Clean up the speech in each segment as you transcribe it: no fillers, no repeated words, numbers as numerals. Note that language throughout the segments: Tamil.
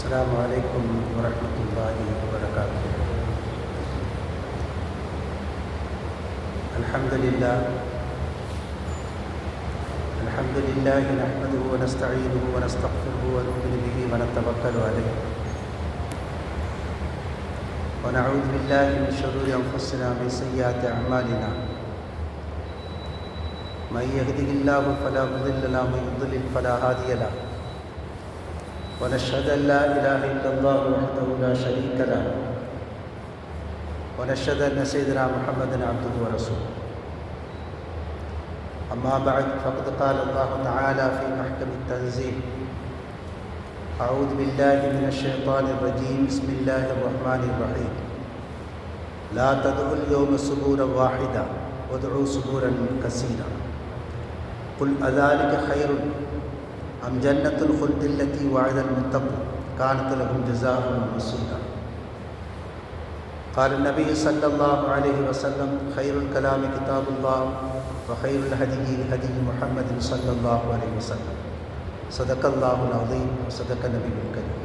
السلام عليكم ورحمة الله وبركاته. الحمد لله نحمده ونستعينه ونستغفره ونؤمن به ونتوكل عليه ونعوذ بالله من شرور أنفسنا ومن سيئات أعمالنا. من يهده الله فلا مضل له ومن يضلل فلا هادي له. ونشهد أن لا إله إلا الله وحده لا شريك له ونشهد أن سيدنا محمدا عبده ورسوله. أما بعد فقد قال الله تعالى في محكم التنزيل: أعوذ بالله من الشيطان الرجيم. بسم الله الرحمن الرحيم. لا تدعوا اليوم سبورا واحدا وادعوا سبورا كثيرا. قل أذلك خير أم جنة الخلد التي وعد المتقون كانت لهم جزاء ومصيرا. قال النبي صلى الله عليه وسلم: خير الكلام كتاب الله وخير الهدي هدي محمد صلى الله عليه وسلم. صدق الله العظيم وصدق النبي الكريم.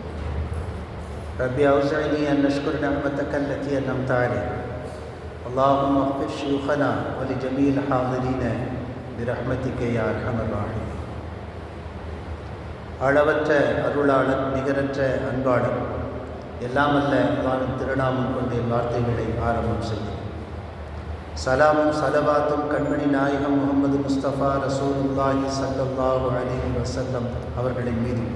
ربي أوزعني أن نشكر نعمتك التي أنعمت علينا. اللهم اغفر شيوخنا ولجميع الحاضرين برحمتك يا أرحم الراحمين. அளவற்ற அருளாளன், நிகரற்ற அன்பாளன், எல்லாம் அல்ல அல்லாஹ்வின் திருநாமம் கொண்டு என் வார்த்தைகளை ஆரம்பம் செய்தேன். சலாமும் சலவாத்தும் கண்மணி நாயகம் முகமது முஸ்தபா ரசூலுல்லாஹி ஸல்லல்லாஹு அலைஹி வஸல்லம் அவர்களின் மீது,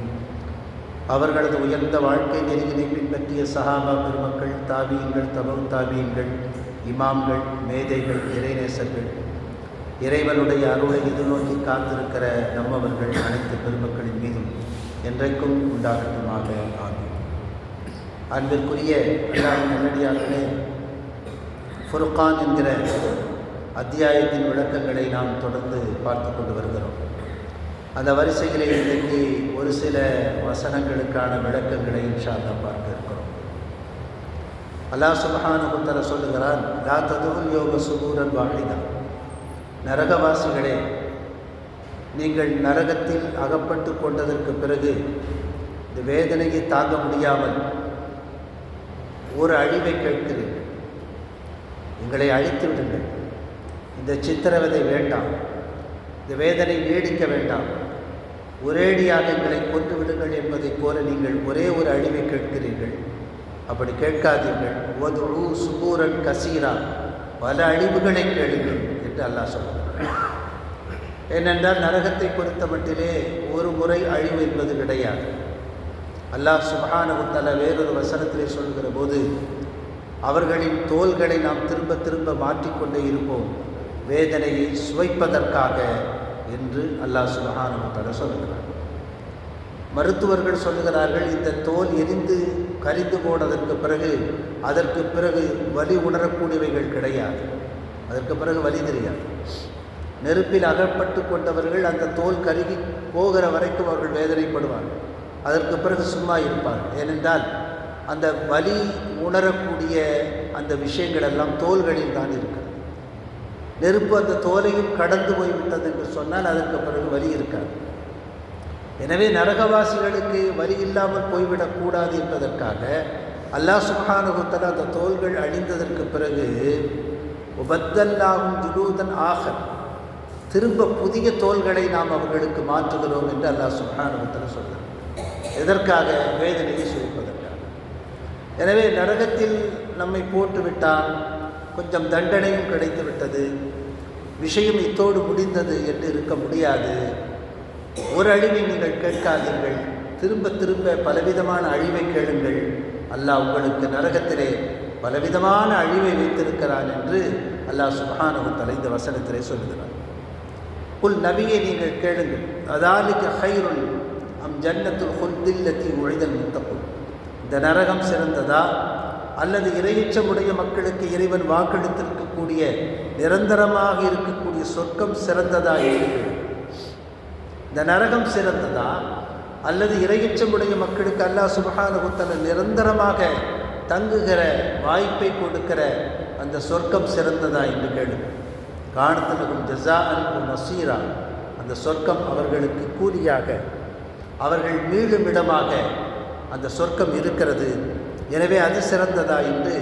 அவர்களது உயர்ந்த வாழ்க்கை நெறியினை பின்பற்றிய சஹாபா பெருமக்கள், தாபீன்கள், தபவு தாபீன்கள், இமாம்கள், மேதைகள், இறைநேசர்கள், இறைவனுடைய அருளை எதிர்நோக்கி காத்திருக்கிற நம்மவர்கள் அனைத்து பெருமக்களின் மீதும் என்றைக்கும் உண்டாகட்டுமாக. ஆமீன். அன்பிற்குரிய அல்லாஹ்வின் நல்லடியார்களே, ஃபுர்கான் என்கிற அத்தியாயத்தின் விளக்கங்களை நாம் தொடர்ந்து பார்த்து கொண்டு வருகிறோம். அந்த வரிசைகளை இன்றைக்கு ஒரு சில வசனங்களுக்கான விளக்கங்களை இன்ஷா அல்லாஹ் பார்க்க இருக்கிறோம். அல்லாஹ் சுப்ஹானஹு வ தஆலா சொல்லுகிறான்: லா ததுல் யௌம சுபூரன் வாஹிதா. நரகவாசிகளே, நீங்கள் நரகத்தில் அகப்பட்டு கொண்டதற்கு பிறகு இந்த வேதனையை தாங்க முடியாமல் ஒரு அழிவை கேட்கிறீர்கள். எங்களை அழித்து விடுங்கள், இந்த சித்திரவதை வேண்டாம், இந்த வேதனை நீடிக்க வேண்டாம், ஒரேடியாக எங்களை கொன்று விடுங்கள் என்பதைப் போல நீங்கள் ஒரே ஒரு அழிவை கேட்கிறீர்கள். அப்படி கேட்காதீர்கள். ஒதுரு சுபூரன் கசீரா, பல அழிவுகளை கேளுங்கள் என்று அல்லாஹ் சொல்கிறார். ஏனென்றால் நரகத்தை பொறுத்த மட்டிலே ஒரு முறை அழிவு என்பது கிடையாது. அல்லாஹ் சுப்ஹானஹு வ தஆலா வேறொரு வசனத்திலே சொல்கிற போது, அவர்களின் தோள்களை நாம் திரும்ப திரும்ப மாற்றிக்கொண்டே இருப்போம், வேதனையை சுவைப்பதற்காக என்று அல்லாஹ் சுப்ஹானஹு வ தஆலா சொல்கிறார். மருத்துவர்கள் சொல்லுகிறார்கள், இந்த தோல் எரிந்து கரிந்து போனதற்கு பிறகு அதற்கு பிறகு வலி உணரக்கூடியவைகள் கிடையாது, அதற்கு பிறகு வலி தெரியாது. நெருப்பில் அகப்பட்டு கொண்டவர்கள் அந்த தோல் கருகி போகிற வரைக்கும் அவர்கள் வேதனைப்படுவார்கள், அதற்கு பிறகு சும்மா இருப்பார்கள். ஏனென்றால் அந்த வலி உணரக்கூடிய அந்த விஷயங்கள் எல்லாம் தோல்களில் தான் இருக்கிறது. நெருப்பு அந்த தோலையும் கடந்து போய்விட்டது என்று சொன்னால் அதற்கு பிறகு வலி இருக்காது. எனவே நரகவாசிகளுக்கு வலி இல்லாமல் போய்விடக்கூடாது என்பதற்காக அல்லாஹ் சுப்ஹானஹு வ தஆலா அந்த தோல்கள் அழிந்ததற்கு பிறகு உபத்தல்லாஹும் ஜுலூதன் ஆகர், திரும்ப புதிய தோள்களை நாம் அவர்களுக்கு மாற்றுகிறோம் என்று அல்லாஹ் சுப்ஹானஹு வ தஆலா சொல்கிறார். எதற்காக? வேதனையை சுவைப்பதற்காக. எனவே நரகத்தில் நம்மை போட்டுவிட்டால் கொஞ்சம் தண்டனையும் கிடைத்து விட்டது, விஷயம் இத்தோடு முடிந்தது என்று இருக்க முடியாது. ஒரு அழிவை நீங்கள் கேட்காதீர்கள், திரும்ப திரும்ப பலவிதமான அழிவை கேளுங்கள். அல்லாஹ் உங்களுக்கு நரகத்திலே பலவிதமான அழிவை வைத்திருக்கிறான் என்று அல்லாஹ் சுப்ஹானஹு வ தஆலா இந்த வசனத்திலே சொல்கிறார். குல், நபியை நீங்கள் கேளுங்கள், அதாலிக ஹைருன் அம் ஜன்னத்துல் ஹுல்தில் லத்தி உஇதல் முத்தகுன். இந்த நரகம் சிறந்ததா அல்லது இறையச்சமுடைய மக்களுக்கு இறைவன் வாக்களித்திருக்கக்கூடிய நிரந்தரமாக இருக்கக்கூடிய சொர்க்கம் சிறந்ததா என்று. இந்த நரகம் சிறந்ததா அல்லது இறையச்சமுடைய மக்களுக்கு அல்லாஹ் சுப்ஹானஹு வ தஆலா நிரந்தரமாக தங்குகிற வாய்ப்பை கொடுக்கிற அந்த சொர்க்கம் சிறந்ததா என்று கேளுங்கள். காணத்தலகும் ஜஸாஅன் வ மஸீரா, அந்த சொர்க்கம் அவர்களுக்கு கூலியாக, அவர்கள் மீளும் இடமாக அந்த சொர்க்கம் இருக்கிறது. எனவே அது சிறந்ததா என்று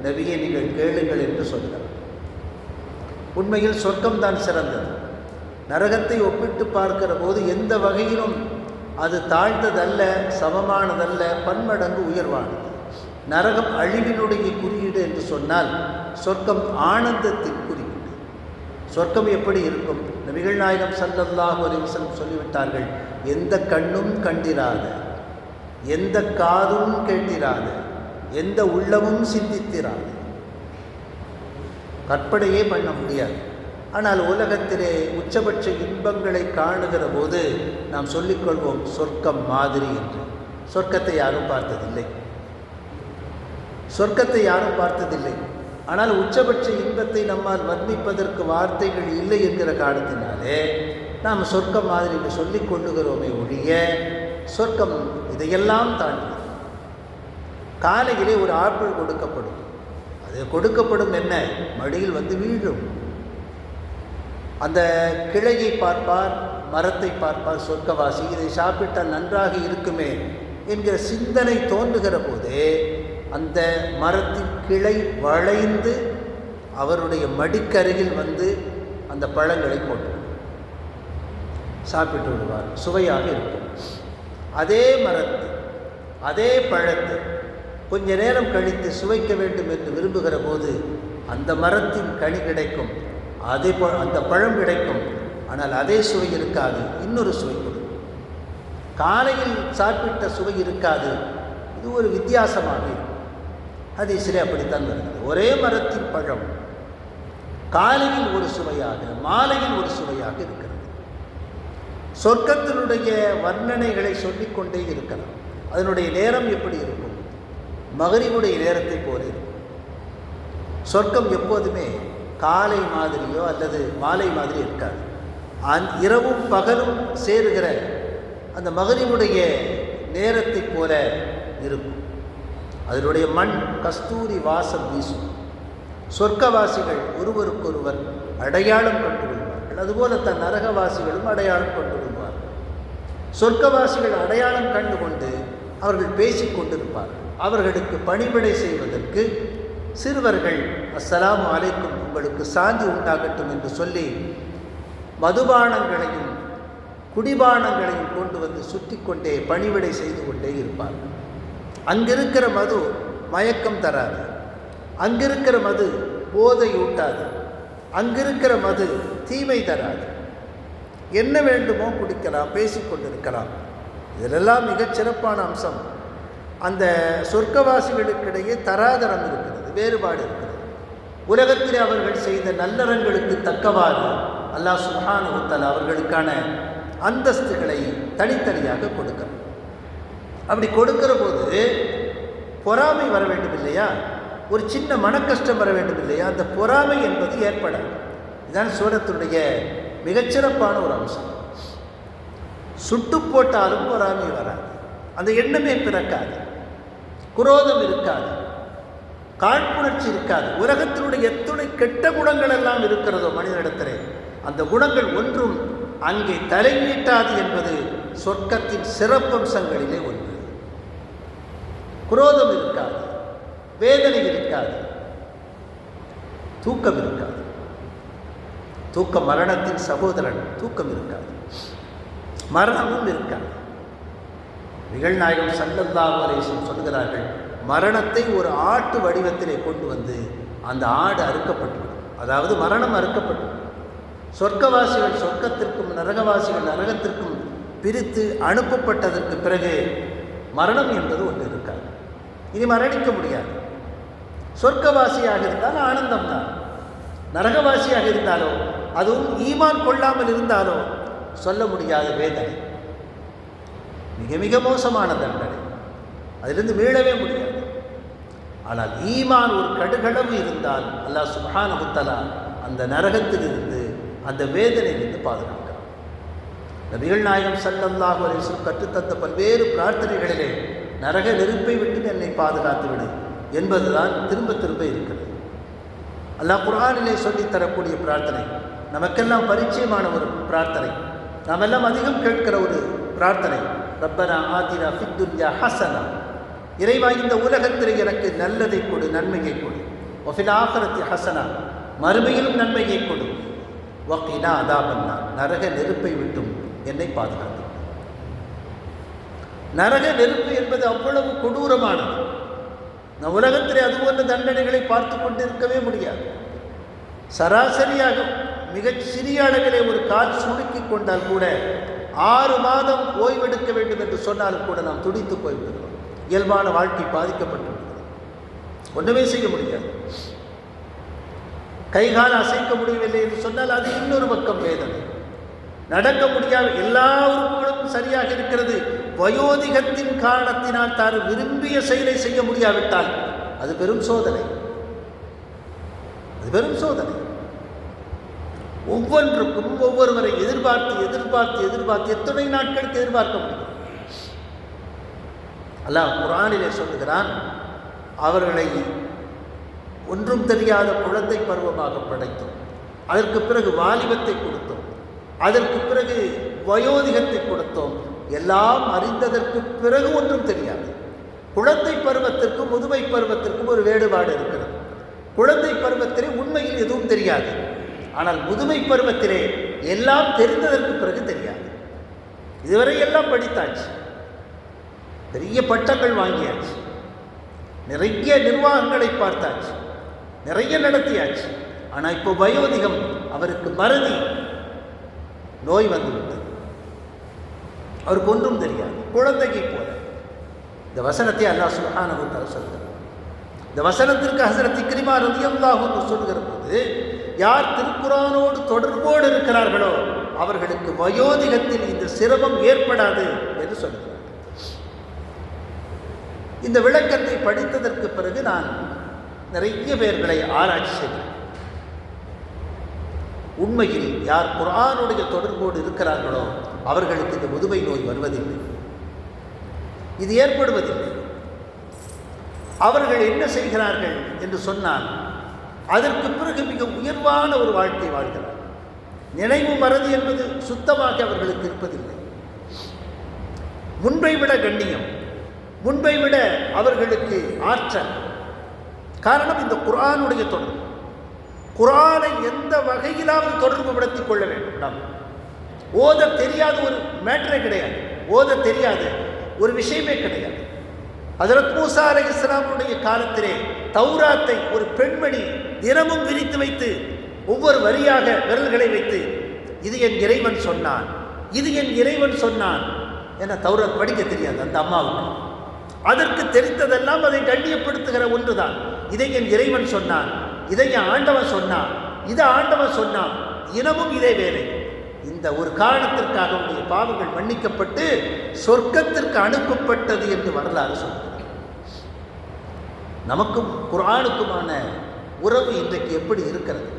நபியே நீங்கள் கேளுங்கள் என்று சொல்கிறார். உண்மையில் சொர்க்கம்தான் சிறந்தது. நரகத்தை ஒப்பிட்டு பார்க்கிற போது எந்த வகையிலும் அது தாழ்ந்ததல்ல, சமமானதல்ல, பன்மடங்கு உயர்வானது. நரகம் அழிவினுடைய குறியீடு என்று சொன்னால் சொர்க்கம் ஆனந்தத்தின் குறியீடு. சொர்க்கம் எப்படி இருக்கும்? நபிகள் நாயகம் ஸல்லல்லாஹு அலைஹி வஸல்லம் சொல்லிவிட்டார்கள், எந்த கண்ணும் கண்டிராத, எந்த காதும் கேட்டிராத, எந்த உள்ளமும் சிந்தித்திராத, கற்பனையே பண்ண முடியாது. ஆனால் உலகத்திலே உச்சபட்ச இன்பங்களை காணுகிற போது நாம் சொல்லிக்கொள்வோம் சொர்க்கம் மாதிரி என்று. சொர்க்கத்தை யாரும் பார்த்ததில்லை, சொர்க்கத்தை யாரும் பார்த்ததில்லை. ஆனால் உச்சபட்ச இன்பத்தை நம்மால் வர்ணிப்பதற்கு வார்த்தைகள் இல்லை என்கிற காரணத்தினாலே நாம் சொர்க்கம் மாதிரி என்று சொல்லிக் கொள்ளுகிறோமே ஒழிய சொர்க்கம் இதையெல்லாம் தாண்டி. காலையிலே ஒரு ஆப்பிள் கொடுக்கப்படும். அது கொடுக்கப்படும் என்ன? மடியில் வந்து வீழும். அந்த கிளையை பார்ப்பார், மரத்தை பார்ப்பார் சொர்க்கவாசி, இதை சாப்பிட்டால் நன்றாக இருக்குமே என்கிற சிந்தனை தோன்றுகிற போதே அந்த மரத்தின் கிளை வளைந்து அவருடைய மடிக்கருகில் வந்து அந்த பழங்களை போட்டு சாப்பிட்டு விடுவார். சுவையாக இருக்கும். அதே மரத்தை, அதே பழத்தை கொஞ்ச நேரம் கழித்து சுவைக்க வேண்டும் என்று விரும்புகிற போது அந்த மரத்தின் கனி கிடைக்கும், அதே அந்த பழம் கிடைக்கும். ஆனால் அதே சுவை இருக்காது, இன்னொரு சுவை கொடுக்கும். காலையில் சாப்பிட்ட சுவை இருக்காது, இது ஒரு வித்தியாசமாக இருக்கும். ஹதீஸிலே அப்படித்தான் வருகிறது. ஒரே மரத்தின் பழம் காலையில் ஒரு சுவையாக, மாலையில் ஒரு சுவையாக இருக்கிறது. சொர்க்கத்தினுடைய வர்ணனைகளை சொல்லிக்கொண்டே இருக்கலாம். அதனுடைய நேரம் எப்படி இருக்கும்? மகரிபுடைய நேரத்தை போல இருக்கும். சொர்க்கம் எப்போதுமே காலை மாதிரியோ அல்லது மாலை மாதிரி இருக்காது. இரவும் பகலும் சேருகிற அந்த மகரிபுடைய நேரத்தை போல இருக்கும். அதனுடைய மண் கஸ்தூரி வாசம் வீசும். சொர்க்கவாசிகள் ஒருவருக்கொருவர் அடையாளம் கொண்டு கொள்வார்கள். அதுபோல தன் நரகவாசிகளும் அடையாளம் கொண்டு கொள்வார்கள். சொர்க்கவாசிகள் அடையாளம் கண்டு கொண்டு அவர்கள் பேசிக் கொண்டிருப்பார்கள். அவர்களுக்கு பணிவிடை செய்வதற்கு சிறுவர்கள் அஸ்ஸலாமு அலைக்கும், உங்களுக்கு சாந்தி உண்டாகட்டும் என்று சொல்லி மதுபானங்களையும் குடிபானங்களையும் கொண்டு வந்து சுற்றி கொண்டே பணிவிடை செய்து கொண்டே இருப்பார்கள். அங்கிருக்கிற மது மயக்கம் தராது, அங்கிருக்கிற மது போதை ஊட்டாது, அங்கிருக்கிற மது தீமை தராது. என்ன வேண்டுமோ குடிக்கலாம், பேசிக்கொண்டிருக்கலாம். இதிலெல்லாம் மிகச் சிறப்பான அம்சம், அந்த சொர்க்கவாசிகளுக்கிடையே தராதரம் இருக்கிறது, வேறுபாடு இருக்கிறது. உலகத்தில் அவர்கள் செய்த நல்லறங்களுக்கு தக்கவாறு அல்லாஹ் சுப்ஹானஹு வ தஆலா அவர்களுக்கான அந்தஸ்துகளை தனித்தனியாக கொடுக்கிறார். அப்படி கொடுக்கிற போது பொறாமை வர வேண்டும் இல்லையா? ஒரு சின்ன மனக்கஷ்டம் வர வேண்டும் இல்லையா? அந்த பொறாமை என்பது ஏற்படாது. இதுதான் சூரத்துடைய மிகச்சிறப்பான ஒரு அம்சம். சுட்டு போட்டாலும் பொறாமை வராது, அந்த எண்ணமே பிறக்காது, குரோதம் இருக்காது, காழ்ப்புணர்ச்சி இருக்காது. உலகத்தினுடைய எத்துணை கெட்ட குணங்கள் எல்லாம் இருக்கிறதோ மனிதனிடத்திலே, அந்த குணங்கள் ஒன்றும் அங்கே தலையீட்டாது என்பது சொர்க்கத்தின் சிறப்பம்சங்களிலே ஒன்று. குரோதம் இருக்காது, வேதனை இருக்காது, தூக்கம் இருக்காது. தூக்கம் மரணத்தின் சகோதரன். தூக்கம் இருக்காது, மரணமும் இருக்காது. நிகழ்நாயகம் ஸல்லல்லாஹு அலைஹி வஸல்லம் சொல்கிறார்கள், மரணத்தை ஒரு ஆட்டு வடிவத்திலே கொண்டு வந்து அந்த ஆடு அறுக்கப்பட்டுவிடும். அதாவது மரணம் அறுக்கப்பட்டுவிடும். சொர்க்கவாசிகள் சொர்க்கத்திற்கும் நரகவாசிகள் நரகத்திற்கும் பிரித்து அனுப்பப்பட்டதற்கு பிறகு மரணம் என்பது ஒன்று இருக்காது. இனி மரணிக்க முடியாது. சொர்க்கவாசியாக இருந்தால் ஆனந்தம்தான், நரகவாசியாக இருந்தாலோ அதுவும் ஈமான் கொள்ளாமல் இருந்தாலோ சொல்ல முடியாத வேதனை, மிக மிக மோசமான தண்டனை, அதிலிருந்து மீளவே முடியாது. ஆனால் ஈமான் ஒரு கடுகளவு இருந்தால் அல்லாஹ் சுப்ஹானஹு வ தஆலா அந்த நரகத்திலிருந்து அந்த வேதனையிலிருந்து பாதுகாக்கிறார். நபிகள் நாயகம் ஸல்லல்லாஹு அலைஹி வஸல்லம் கற்றுத்தந்த பல்வேறு பிரார்த்தனைகளிலே நரக நெருப்பை விட்டு என்னை பாதுகாத்து விடு என்பதுதான் திரும்ப திரும்ப இருக்கிறது. அல்லாஹ் குர்ஆனிலே சொல்லித்தரக்கூடிய பிரார்த்தனை, நமக்கெல்லாம் பரிச்சயமான ஒரு பிரார்த்தனை, நாம் எல்லாம் அதிகம் கேட்கிற ஒரு பிரார்த்தனை. ரப்பனா ஆதினா ஃபித் துன்யா ஹஸனா, இறைவா இந்த உலகத்தில் எனக்கு நல்லதை கொடு, நன்மையை கொடு. வஃபில் ஆகிரத்தி ஹஸனா, மறுமையிலும் நன்மையை கொடு. வகினா அதாபன்னார், நரக நெருப்பை விட்டும் என்னை பாதுகாத்து. நரக நெருப்பு என்பது அவ்வளவு கொடூரமானது. நம் உலகத்திலே அதுபோன்ற தண்டனைகளை பார்த்து கொண்டிருக்கவே முடியாது. சராசரியாக மிகச் சிறிய அளவிலே ஒரு கால் சுருக்கி கொண்டால் கூட 6 மாதம் ஓய்வெடுக்க வேண்டும் என்று சொன்னாலும் கூட நாம் துடித்து போய்விடுகிறோம். இயல்பான வாழ்க்கை பாதிக்கப்பட்டு விடுகிறது. ஒன்றுமே செய்ய முடியாது. கைகால் அசைக்க முடியவில்லை என்று சொன்னால் அது இன்னொரு பக்கம் வேதனை. நடக்க முடியாத எல்லா உறுப்புகளும் சரியாக இருக்கிறது. வயோதிகத்தின் காரணத்தினால் தான் விரும்பிய செயலை செய்ய முடியாவிட்டால் அது பெரும் சோதனை. அது பெரும் சோதனை. ஒவ்வொன்றுக்கும் ஒவ்வொருவரை எதிர்பார்த்து எதிர்பார்த்து எதிர்பார்த்து எத்தனை நாட்களுக்கு எதிர்பார்க்க முடியும்? அல்லாஹ் குர்ஆனிலே சொல்லுகிறான், அவர்களை ஒன்றும் தெரியாத குழந்தை பருவமாக படைத்தோம், அதற்கு பிறகு வாலிபத்தை கொடுத்தோம், அதற்கு பிறகு வயோதிகத்தை கொடுத்தோம், எல்லாம் அறிந்ததற்கு பிறகு ஒன்றும் தெரியாது. குழந்தை பருவத்திற்கும் முதுமை பருவத்திற்கும் ஒரு வேறுபாடு இருக்கிறது. குழந்தை பருவத்திலே உண்மையில் எதுவும் தெரியாது. ஆனால் முதுமை பருவத்திலே எல்லாம் தெரிந்ததற்கு பிறகு தெரியாது. இதுவரை எல்லாம் படித்தாச்சு, பெரிய பட்டங்கள் வாங்கியாச்சு, நிறைய நிர்வாகங்களை பார்த்தாச்சு, நிறைய நடத்தியாச்சு. ஆனால் இப்போ வயோதிகம், அவருக்கு மறதி நோய் வந்துவிட்டது, அவருக்கு ஒன்றும் தெரியாது, குழந்தைக்கு போல. இந்த வசனத்தை அல்லாஹ் சுப்ஹானஹு வ தஆலா சொல்கிறார். இந்த வசனத்திற்கு ஹஸரத் இக்ரிமா ரலியல்லாஹு அன்ஹு சொல்கிற போது, யார் திருக்குர்ஆனோடு தொடர்போடு இருக்கிறார்களோ அவர்களுக்கு வயோதிகத்தில் இந்த சிரமம் ஏற்படாது என்று சொல்கிறார். இந்த விளக்கத்தை படித்ததற்கு பிறகு நான் நிறைய பேர்களை ஆராய்ச்சி செய்தேன். உண்மையில் யார் குர்ஆனுடைய தொடர்போடு இருக்கிறார்களோ அவர்களுக்கு இந்த முதுமை நோய் வருவதில்லை, இது ஏற்படுவதில்லை. அவர்கள் என்ன செய்கிறார்கள் என்று சொன்னால், அதற்கு பிறகு மிக உயர்வான ஒரு வாழ்க்கை வாழ்கிறார். நினைவு மறதி என்பது சுத்தமாக அவர்களுக்கு இருப்பதில்லை. முன்பை விட கண்ணியம், முன்பை விட அவர்களுக்கு ஆற்றல். காரணம் இந்த குர்ஆனுடைய தொடர்பு. குர்ஆனை எந்த வகையிலாவது தொடர்பு படுத்திக் கொள்ள வேண்டும். நாம் ஓத தெரியாத ஒரு மேட்டரே கிடையாது, ஓத தெரியாத ஒரு விஷயமே கிடையாது. ஹஜ்ரத் மூஸா அலைஹிஸ்ஸலாமுடைய காலத்திலே தௌராத்தை ஒரு பெண்மணி தினமும் விரித்து வைத்து ஒவ்வொரு வரியாக விரல்களை வைத்து, இது என் இறைவன் சொன்னான், இது என் இறைவன் சொன்னான் என தௌராத் படிக்க தெரியாது அந்த அம்மாவுக்கு. அதற்கு தெரிந்ததெல்லாம் அதை கண்ணியப்படுத்துகிற ஒன்றுதான். இதை என் இறைவன் சொன்னான், இதை என் ஆண்டவன் சொன்னான், இதை ஆண்டவன் சொன்னான், தினமும் இதே வேலை. இந்த ஒரு காரணத்திற்காக உடைய பாவங்கள் மன்னிக்கப்பட்டு சொர்க்கத்திற்கு அனுப்பப்பட்டது என்று வரலாறு சொல்கிறது. நமக்கும் குர்ஆனுக்குமான உறவு இன்றைக்கு எப்படி இருக்கிறது?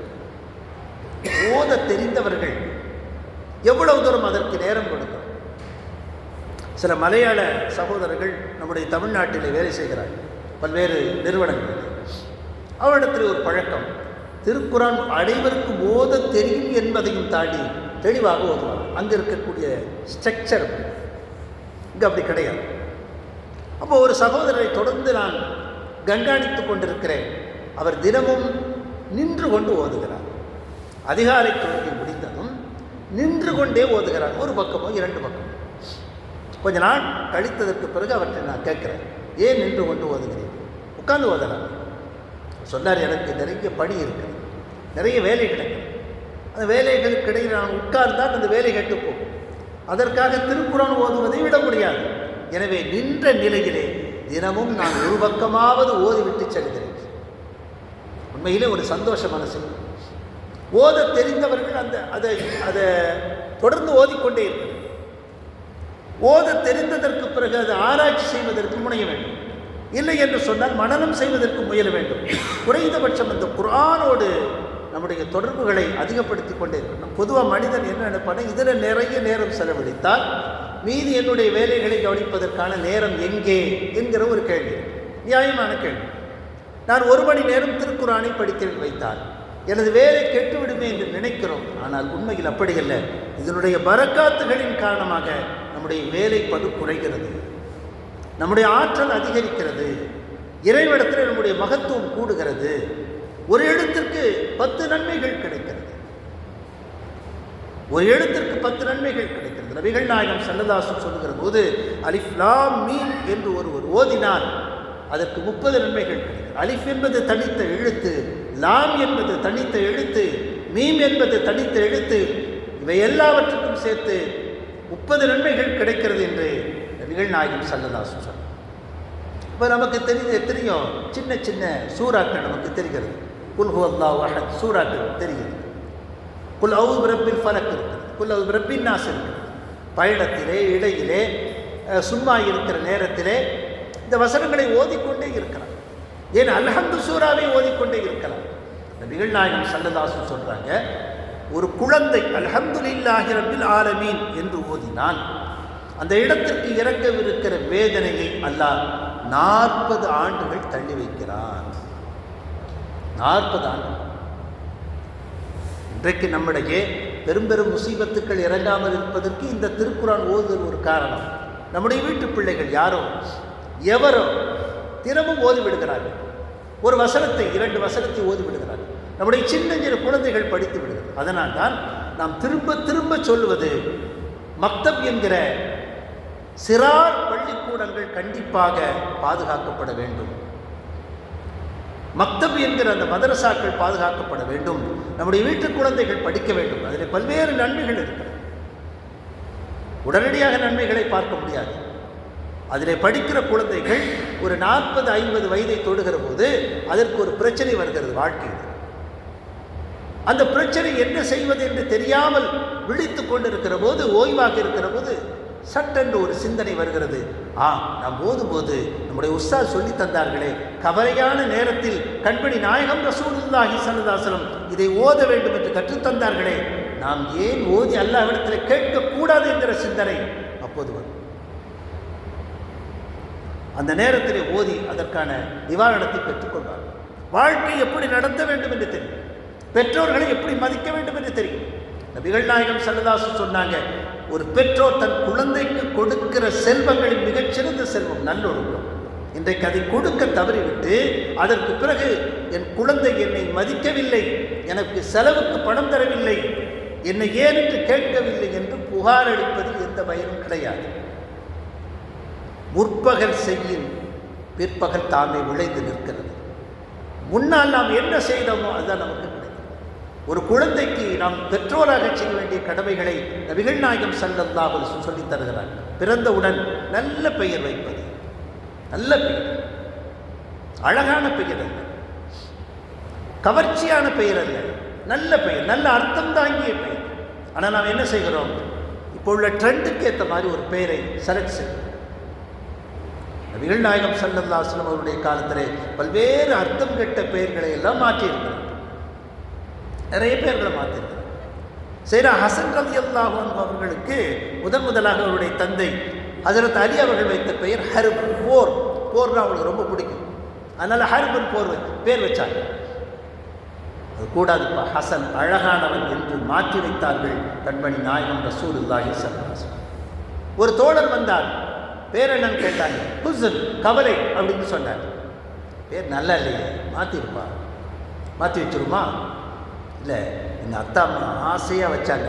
ஓத தெரிந்தவர்கள் எவ்வளவு தூரம் அதற்கு நேரம் கொடுக்கும்? சில மலையாள சகோதரர்கள் நம்முடைய தமிழ்நாட்டிலே வேலை செய்கிறார்கள், பல்வேறு நிறுவனங்களில். அவரிடத்தில் ஒரு பழக்கம், திருக்குர்ஆன் அனைவருக்கும் ஓத தெரியும் என்பதையும் தாண்டி தெளிவாக ஓதுவார். அங்கே இருக்கக்கூடிய ஸ்ட்ரக்சர் இங்கே அப்படி கிடையாது. அப்போ ஒரு சகோதரரை தொடர்ந்து நான் கண்காணித்து கொண்டிருக்கிறேன். அவர் தினமும் நின்று கொண்டு ஓதுகிறார். அதிகாலை தொழுகை முடிந்ததும் நின்று கொண்டே ஓதுகிறார், ஒரு பக்கமோ 2 பக்கமோ. கொஞ்ச நாள் கழித்ததற்கு பிறகு அவற்றை நான் கேட்குறேன், ஏன் நின்று கொண்டு ஓதுகிறேன்? உட்கார்ந்து ஓதலாம். சொன்னார், எனக்கு நிறைய பணி இருக்குது, நிறைய வேலை கிடைக்கும், அந்த வேலைகளுக்கு இடையில் நான் உட்கார்ந்தால் அந்த வேலை கெட்டு போகும், அதற்காக திருக்குர்ஆன் ஓதுவதை விட முடியாது. எனவே நின்ற நிலையிலே தினமும் நான் ஒரு பக்கமாவது ஓதிவிட்டு செல்கிறேன். உண்மையிலே ஒரு சந்தோஷமான செய்தி. ஓத தெரிந்தவர்கள் அதை தொடர்ந்து ஓதிக்கொண்டே இருக்கிறார். ஓத தெரிந்ததற்கு பிறகு அதை ஆராய்ச்சி செய்வதற்கு முனைய வேண்டும். இல்லை என்று சொன்னால் மனனம் செய்வதற்கு முயல வேண்டும். குறைந்தபட்சம் இந்த குர்ஆனோடு நம்முடைய தொடர்புகளை அதிகப்படுத்தி கொண்டே இருக்கணும். பொதுவாக மனிதன் என்ன நினைப்பானே, இதில் நிறைய நேரம் செலவழித்தால் மீதி என்னுடைய வேலைகளை கவனிப்பதற்கான நேரம் எங்கே என்கிற ஒரு கேள்வி, நியாயமான கேள்வி. நான் 1 மணி நேரம் திருக்குர்ஆனை படிக்க வைத்தால் எனது வேலை கெட்டுவிடுமே என்று நினைக்கிறோம். ஆனால் உண்மையில் அப்படி அல்ல. இதனுடைய பரக்காத்துகளின் காரணமாக நம்முடைய வேலைப்பளு குறைகிறது, நம்முடைய ஆற்றல் அதிகரிக்கிறது, இறைவனிடத்தில் நம்முடைய மகத்துவம் கூடுகிறது. ஒரு எழுத்திற்கு 10 நன்மைகள் கிடைக்கிறது. ஒரு எழுத்திற்கு 10 நன்மைகள் கிடைக்கிறது. நபிகள் நாயகம் ஸல்லல்லாஹு அலைஹி வஸல்லம் சொல்லுகிற போது அலிஃப் லாம் மீம் என்று ஒருவர் ஓதினால் அதற்கு 30 நன்மைகள் கிடைக்கிறது. அலிஃப் என்பது தனித்த எழுத்து, லாம் என்பது தனித்த எழுத்து, மீம் என்பது தனித்த எழுத்து. இவை எல்லாவற்றுக்கும் சேர்த்து 30 நன்மைகள் கிடைக்கிறது என்று நபிகள் நாயகம் ஸல்லல்லாஹு அலைஹி வஸல்லம். இப்போ நமக்கு தெரிஞ்ச எத்தனையோ சின்ன சின்ன சூறாக்கள் நமக்கு தெரிகிறது. குல் ஹுவல்லாஹு அஹத் சூறாக்கள் தெரிகிறது. குல் அஊது பிரப்பில் ஃபலக் இருக்கிறது, குல் அஊது பிரப்பின் நாஸ் இருக்கிறது. பயணத்திலே, இடையிலே, சும்மா இருக்கிற நேரத்திலே இந்த வசனங்களை ஓதிக்கொண்டே இருக்கலாம். ஏன் அல்ஹம்து சூராவை ஓதிக்கொண்டே இருக்கலாம். நபிகள் நாயகம் ஸல்லல்லாஹு அலைஹி வஸல்லம் சொல்றாங்க, ஒரு குழந்தை அல்ஹம்துலில்லாஹி ரப்பில் ஆலமீன் என்று ஓதினால் அந்த இடத்திற்கு இறக்கவிருக்கிற வேதனையை அல்லாஹ் 40 ஆண்டுகள் தள்ளி வைக்கிறான். 40 ஆண்டுகள். இன்றைக்கு நம்மிடையே பெரும் பெரும் முசீபத்துக்கள் இறங்காமல் இருப்பதற்கு இந்த திருக்குர்ஆன் ஓதுதல் ஒரு காரணம். நம்முடைய வீட்டு பிள்ளைகள் யாரோ எவரோ தினமும் ஓதிவிடுகிறார்கள். ஒரு வசனத்தை 2 வசனத்தை ஓதிவிடுகிறார்கள். நம்முடைய சின்ன குழந்தைகள் படித்து விடுகிறது. அதனால் தான் நாம் திரும்ப திரும்ப சொல்வது, மக்தப் என்கிற சிறார் பள்ளிக்கூடங்கள் கண்டிப்பாக பாதுகாக்கப்பட வேண்டும். மக்தப் என்கிற அந்த மதரசாக்கள் பாதுகாக்கப்பட வேண்டும். நம்முடைய வீட்டு குழந்தைகள் படிக்க வேண்டும். அதில் பல்வேறு நன்மைகள் இருக்கிறது. உடனடியாக நன்மைகளை பார்க்க முடியாது. அதில் படிக்கிற குழந்தைகள் ஒரு 40-50 வயதை தொடுகிற போது அதற்கு ஒரு பிரச்சனை வருகிறது வாழ்க்கையில். அந்த பிரச்சனை என்ன செய்வது என்று தெரியாமல் விழித்து கொண்டிருக்கிற போது, ஓய்வாக இருக்கிற போது சட்டென்று ஒரு சிந்தனை வருகிறது. நாம் ஓதும்போது நம்முடைய உஸ்தாத் சொல்லி தந்தார்களே, கவலையான நேரத்தில் கண்மணி நாயகம் ரசூலுல்லாஹி ஸல்லல்லாஹு அலைஹி வஸல்லம் இதை ஓத வேண்டும் என்று கற்றுத்தந்தார்களே, நாம் ஏன் ஓதி அல்லாஹ்விடத்தில் கேட்கக்கூடாது என்கிற சிந்தனை அப்போது வரும். அந்த நேரத்திலே ஓதி அதற்கான நிவாரணத்தை பெற்றுக்கொள்வார். வாழ்க்கை எப்படி நடத்த வேண்டும் என்று தெரியும், பெற்றோர்களை எப்படி மதிக்க வேண்டும் என்று தெரியும். நபிகள் நாயகம் ஸல்லல்லாஹு அலைஹி வஸல்லம் சொன்னாங்க, ஒரு பெற்றோர் தன் குழந்தைக்கு கொடுக்கிற செல்வங்களின் மிகச்சிறந்த செல்வம் நல்லொழுக்கம். இன்றைக்கு அதை கொடுக்க தவறிவிட்டு அதற்கு பிறகு என் குழந்தை என்னை மதிக்கவில்லை, எனக்கு செலவுக்கு பணம் தரவில்லை, என்னை ஏன் என்று கேட்கவில்லை என்று புகார் அளிப்பதில் எந்த பயனும் கிடையாது. முற்பகல் செய்யும் பிற்பகல் தாமே விளைந்து நிற்கிறது. முன்னால் நாம் என்ன செய்தோமோ அதுதான் நமக்கு கிடைக்கும். ஒரு குழந்தைக்கு நாம் பெற்றோராக செய்ய வேண்டிய கடமைகளை நபிகள் நாயகம் ஸல்லல்லாஹு அலைஹி வஸல்லம் சொல்லித் தருகிறார். பிறந்தவுடன் நல்ல பெயர் வைப்பது, நல்ல பெயர், அழகான பெயர் அல்ல, கவர்ச்சியான பெயர் அல்ல, நல்ல பெயர், நல்ல அர்த்தம் தாங்கிய பெயர். ஆனால் நாம் என்ன செய்கிறோம், இப்போ உள்ள ட்ரெண்டுக்கு ஏற்ற மாதிரி ஒரு பெயரை செலக்ட் செய்கிறோம். நபிகள் நாயகம் ஸல்லல்லாஹு அலைஹி வஸல்லம் அவருடைய காலத்திலே பல்வேறு அர்த்தம் கெட்ட பெயர்களை எல்லாம் மாற்றியிருக்கிறார். நிறைய பேர்களை மாற்றிருக்கிறார். சையதுனா ஹசன் ரலியல்லாஹு அன்ஹு அவர்களுக்கு முதலாக அவருடைய தந்தை ஹஜரத் அலி அவர்கள் வைத்த பெயர் ஹர்ப், போர். போர்னா அவங்களுக்கு ரொம்ப பிடிக்கும், அதனால் ஹர்பன் பேர் வச்சாங்க. அது கூடாதுப்பா, ஹசன் அழகானவன் என்று மாற்றி வைத்தார்கள் கண்மணி நாயகம் ரசூலுல்லாஹி ஸல்லல்லாஹு அலைஹி வஸல்லம். ஒரு தோழர் வந்தார், பேர் என்னன்னு கேட்டாங்க. ஹுஸ்ன், கவலை அப்படின்னு சொன்னார். பேர் நல்லா இல்லையே, மாற்றிருப்பா, மாற்றி வச்சிருமா? இல்லை, எங்கள் அத்தா அம்மா ஆசையாக வச்சாங்க.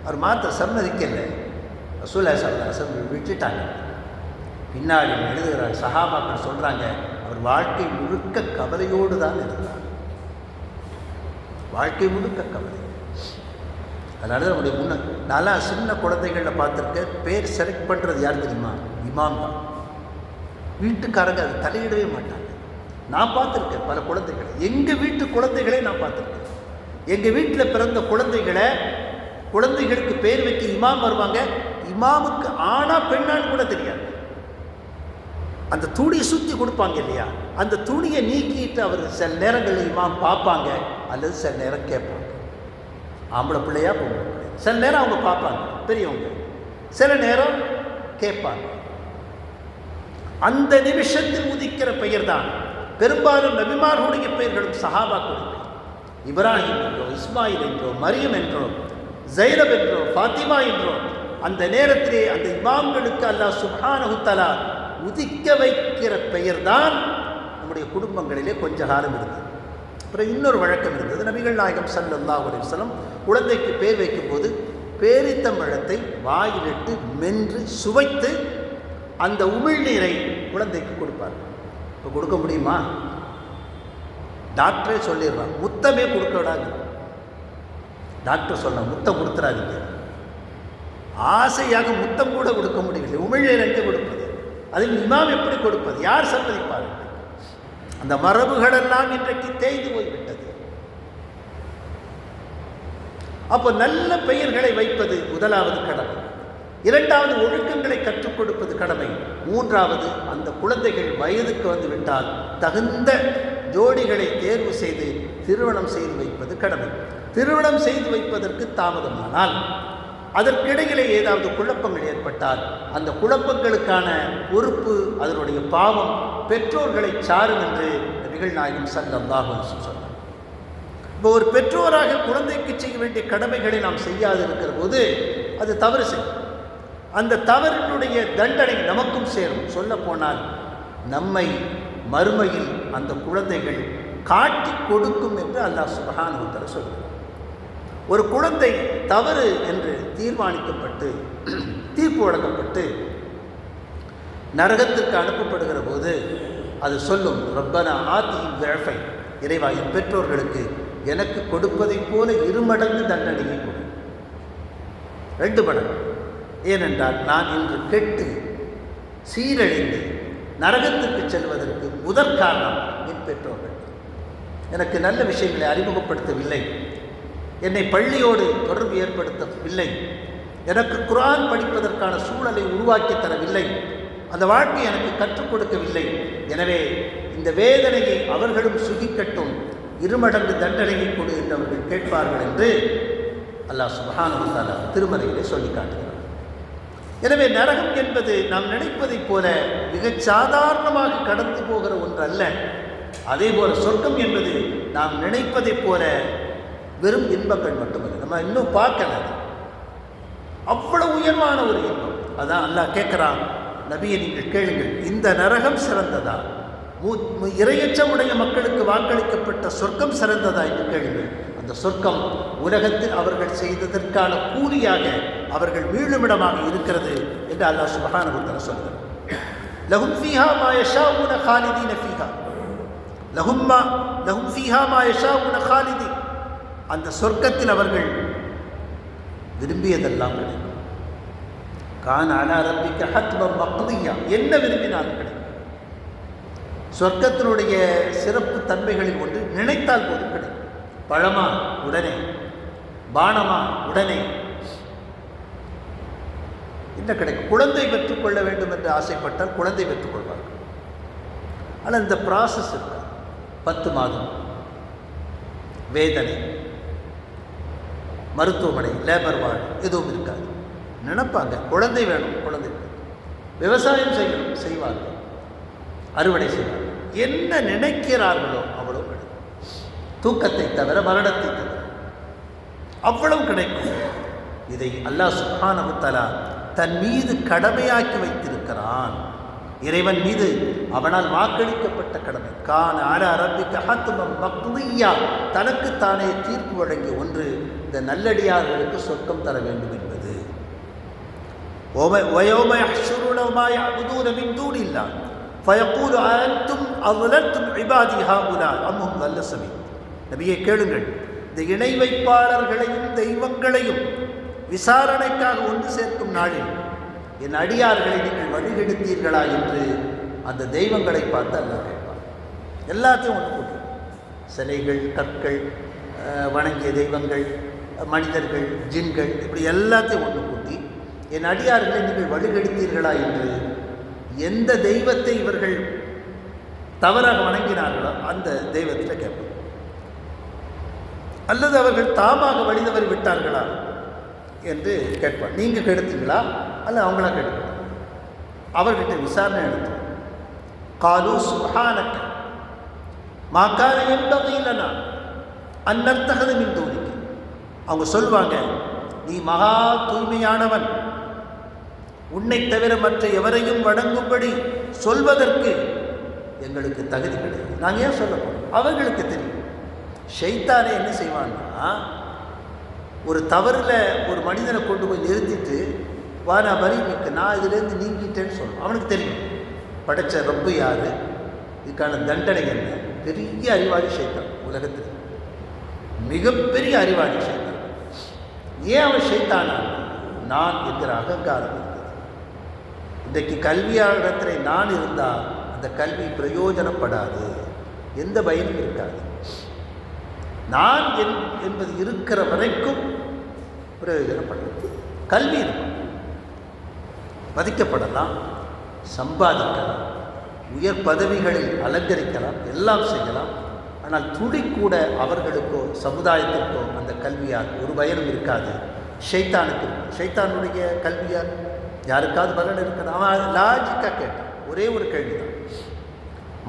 அவர் மாற்ற சம்மதிக்கலை. ரசூலுல்லாஹி ஸல்லல்லாஹு அலைஹி வஸல்லம் விட்டுட்டாங்க. பின்னாடி எழுதுகிறார், சஹாபாக்கள் சொல்கிறாங்க, அவர் வாழ்க்கை முழுக்க கவலையோடு தான் இருந்தார். வாழ்க்கை முழுக்க கவலை. அதனால தான் நம்முடைய நல்லா சின்ன குழந்தைகளில் பார்த்துருக்கேன், பேர் செலக்ட் பண்ணுறது யார் தெரியுமா? இமாம் தான். வீட்டுக்காரங்க அது தலையிடவே மாட்டாங்க. நான் பார்த்துருக்கேன் பல குழந்தைகளை, எங்கள் வீட்டு குழந்தைகளே நான் பார்த்துருக்கேன். எங்கள் வீட்டில் பிறந்த குழந்தைகளுக்கு பேர் வைக்க இமாம் வருவாங்க. இமாமுக்கு ஆனா பெண்ணான்னு கூட தெரியாது. அந்த துணியை சுற்றி கொடுப்பாங்க இல்லையா, அந்த துணியை நீக்கிட்டு அவர் சில நேரங்களில் இமாம் பார்ப்பாங்க, அல்லது சில நேரம் கேட்பாங்க. ஆம்பளை பிள்ளையா பொம்பளை பிள்ளையா, சில நேரம் அவங்க பார்ப்பாங்க பெரியவங்க, சில நேரம் கேட்பாங்க. அந்த நிமிஷத்தில் உதிக்கிற பெயர் தான் பெரும்பாலும் நபிமார்களுடைய பெயர்களும் சஹாபாக்களுடைய பெயர். இப்ராஹிம் என்றோ, இஸ்மாயில் என்றோ, மரியம் என்றோ, ஜைனப் என்றோ, ஃபாத்திமா என்றோ, அந்த நேரத்திலே அந்த இமாம்களுக்கு அல்லாஹ் சுப்ஹானஹு தஆலா உதிக்க வைக்கிற பெயர்தான் நம்முடைய குடும்பங்களிலே கொஞ்ச காலம் இருந்தது. அப்புறம் இன்னொரு வழக்கம் இருந்தது. நபிகள் நாயகம் ஸல்லல்லாஹு அலைஹி வஸல்லம் குழந்தைக்கு பேர் வைக்கும்போது பேரித்தம்பழத்தை வாயிலிட்டு மென்று சுவைத்து அந்த உமிழ்நீரை குழந்தைக்கு கொடுப்பார். இப்போ கொடுக்க முடியுமா? டாக்டரே சொல்லிடுறாங்க, முத்தமே கொடுக்க விடாது. டாக்டர் சொன்ன முத்தம் கொடுத்துறாதீங்க. ஆசையாக முத்தம் கூட கொடுக்க முடியவில்லை, உமிழ்நீர் எங்கே கொடுப்பது? அதில் இமாம் எப்படி கொடுப்பது? யார் சம்மதிப்பார்? அந்த மரபுகளெல்லாம் இன்றைக்கு தேய்ந்து போய்விட்டது. அப்போ நல்ல பெயர்களை வைப்பது முதலாவது கடமை. இரண்டாவது ஒழுக்கங்களை கற்றுக் கொடுப்பது கடமை. மூன்றாவது அந்த குழந்தைகள் வயதுக்கு வந்து விட்டால் தகுந்த ஜோடிகளை தேர்வு செய்து திருமணம் செய்து வைப்பது கடமை. திருமணம் செய்து வைப்பதற்கு தாமதமானால், அதற்கிடையிலே ஏதாவது குழப்பங்கள் ஏற்பட்டால் அந்த குழப்பங்களுக்கான பொறுப்பு, அதனுடைய பாவம் பெற்றோர்களை சாரும் என்று நபிகள் நாயகம் ஸல்லல்லாஹு அலைஹி வஸல்லம் சொன்னார். இப்போ ஒரு பெற்றோராக குழந்தைக்கு செய்ய வேண்டிய கடமைகளை நாம் செய்யாது இருக்கிற போது அது தவறு செய்யும். அந்த தவறினுடைய தண்டனை நமக்கும் சேரும். சொல்ல போனால் நம்மை மறுமையில் அந்த குழந்தைகள் காட்டி கொடுக்கும் என்று அல்லாஹ் சுப்ஹானஹு வ தஆலா சொல்கிறார். ஒரு குழந்தை தவறு என்று தீர்மானிக்கப்பட்டு தீர்ப்பு வழங்கப்பட்டு நரகத்திற்கு அனுப்பப்படுகிற போது அது சொல்லும், ரப்பனா ஆத்திஹிம் ضعفை, இறைவா என் பெற்றோர்களுக்கு எனக்கு கொடுப்பதைப் போல 2 மடங்கு தண்டனையை கொடு. 2 மடங்கு. ஏனென்றால் நான் இன்று கெட்டு சீரழிந்து நரகத்திற்கு செல்வதற்கு முதற் காரணம் என் பெற்றோர்கள். எனக்கு நல்ல விஷயங்களை அறிமுகப்படுத்தவில்லை, என்னை பள்ளியோடு தொடர்பு ஏற்படுத்தவில்லை, எனக்கு குர்ஆன் படிப்பதற்கான சூழலை உருவாக்கி தரவில்லை, அந்த வாழ்க்கை எனக்கு கற்றுக் கொடுக்கவில்லை. எனவே இந்த வேதனையை அவர்களும் சுகிக்கட்டும், 2 மடங்கு தண்டனையை கொடு என்று அவர்கள் கேட்பார்கள் என்று அல்லாஹ் சுப்ஹானஹு வ தஆலா திருமறையிலே சொல்லி காட்டுகிறார். எனவே நரகம் என்பது நாம் நினைப்பதைப் போல மிகச் சாதாரணமாக கடந்து போகிற ஒன்று அல்ல. அதே போல சொர்க்கம் என்பது நாம் நினைப்பதைப் போல வெறும் இன்பங்கள் மட்டுமல்ல. நம்ம இன்னும் பார்க்கல, அவ்வளவு உயர்வான ஒரு இன்பம். அதான் அல்லாஹ் கேட்குறான், நபியை நீங்கள் கேளுங்கள், இந்த நரகம் சிறந்ததா, இரையச்சமுடைய மக்களுக்கு வாக்களிக்கப்பட்ட சொர்க்கம் சிறந்ததா என்று கேளுங்கள். அந்த சொர்க்கம் உலகத்தில் அவர்கள் செய்ததற்கான கூலியாக அவர்கள் மீளுமிடமாக இருக்கிறது என்று அல்லாஹ் சுப்ஹானஹு வ தஆலா சொல்கிறார். லஹும் ஃபீஹா மா யஷாஊன காலிதீன ஃபீஹா, லஹும் ஃபீஹா மா யஷாஊன காலிதீன். அந்த சொர்க்கத்தில் அவர்கள் விரும்பியதெல்லாம் கிடைக்கும். கான அலா ரப்பிக ஹத்மன் மக்தியா, என்ன விரும்பினாலும் கிடைக்கும். சொர்க்கத்தினுடைய சிறப்பு தன்மைகளில் ஒன்று நினைத்தால் போதும் கிடைக்கும். பழமா உடனே, பானமா உடனே, என்ன கிடைக்கும். குழந்தை பெற்றுக்கொள்ள வேண்டும் என்று ஆசைப்பட்டால் குழந்தை பெற்றுக்கொள்வார்கள். ஆனால் இந்த ப்ராசஸ் இருக்கு. 10 மாதம் வேதனை, மருத்துவமனை, லேபர் வார்டு எதுவும் இருக்காது. நினைப்பாங்க குழந்தை வேணும், குழந்தை வேணும். விவசாயம் செய்யணும், செய்வார்கள். அறுவடை செய்வார்கள். என்ன நினைக்கிறார்களோ அவ்வளவு கிடைக்கும். தூக்கத்தை தவிர, மரணத்தை தவிர அவ்வளவு கிடைக்கும். இதை அல்லாஹ் சுப்ஹானஹு வ தஆலா தன் மீது கடமையாக்கி வைத்திருக்கிறான். இறைவன் மீது அவனால் வாக்களிக்கப்பட்ட கடமை. கான அலா ரப்பிக ஹத்மன் மக்தியா, தனக்கு தானே தீர்ப்பு வழங்கிய ஒன்று இந்த நல்லடியார்களுக்கு சொர்க்கம் தர வேண்டும் என்பது. وَيَوْمَ يَحْشُرُونَ مَا يَعْبُدُونَ مِن دُونِ اللَّهِ فَيَقُولُ أَأَنْتُمْ أَضْلَلْتُمْ عِبَادِي هَؤُلَاءِ أَمْ هُمْ ضَلُّوا السَّبِيلَ. நபியே கேளுங்கள், இந்த இணை வைப்பாளர்களையும் தெய்வங்களையும் விசாரணைக்காக ஒன்று சேர்க்கும் நாளில் என் அடியார்களை நீங்கள் வழிகெடுத்தீர்களா என்று அந்த தெய்வங்களை பார்த்து அல்லாஹ் கேட்பார். எல்லாத்தையும் ஒன்று கூட்டி, சிலைகள், கற்கள், வணங்கிய தெய்வங்கள், மனிதர்கள், ஜின்கள், இப்படி எல்லாத்தையும் ஒன்று கூட்டி என் அடியார்களை நீங்கள் வழிகெடுத்தீர்களா என்று எந்த தெய்வத்தை இவர்கள் தவறாக வணங்கினார்களோ அந்த தெய்வத்தில் கேட்பார். அல்லது அவர்கள் தாமாக வழிதவறி விட்டார்களா என்று கேட்பார். நீங்கள் கெடுத்தீங்களா அல்ல அவங்களா கெடுப்பார். அவர்கிட்ட விசாரணை எடுத்தோம். காலு சுப்ஹானக மா கான யன்பகி லனா அன் நத்தஹத மின் தூனிக. அவங்க சொல்வாங்க, நீ மகா தூய்மையானவன், உன்னை தவிர மற்ற எவரையும் வணங்கும்படி சொல்வதற்கு எங்களுக்கு தகுதி கிடையாது. நாங்கள் ஏன் சொல்ல போகிறோம்? அவர்களுக்கு தெரியும். ஷைத்தானே என்ன செய்வான்னா, ஒரு தவறில் ஒரு மனிதனை கொண்டு போய் நிறுத்திட்டு வானா பரிமிக்கு நான் இதுலேருந்து நீங்கிட்டேன்னு சொல்லுவோம். அவனுக்கு தெரியும் படைச்ச ரப்பு யார், இதுக்கான தண்டனை என்ன. பெரிய அறிவாளி ஷைத்தான், உலகத்தில் மிகப்பெரிய அறிவாளி ஷைத்தான். ஏன் அவன் ஷைத்தானா? நான் என்கிற அகங்காரம் இருந்தது. இன்றைக்கு கல்வியாளத்தில் நான் இருந்தால் அந்த கல்வி பிரயோஜனப்படாது, எந்த பயனும் இருக்காது. நான் என்பது இருக்கிற வரைக்கும் பிரயோஜனப்படாது. கல்வி இருக்கும், மதிக்கப்படலாம், சம்பாதிக்கலாம், உயர் பதவிகளில் அலங்கரிக்கலாம், எல்லாம் செய்யலாம். ஆனால் துளி கூட அவர்களுக்கோ சமுதாயத்திற்கோ அந்த கல்வியால் ஒரு பயனும் இருக்காது. ஷைத்தானுக்கு, ஷைத்தானுடைய கல்வியால் யாருக்காவது பலன் இருக்கிறது? அவன் லாஜிக்காக கேட்டான், ஒரே ஒரு கேள்விதான்.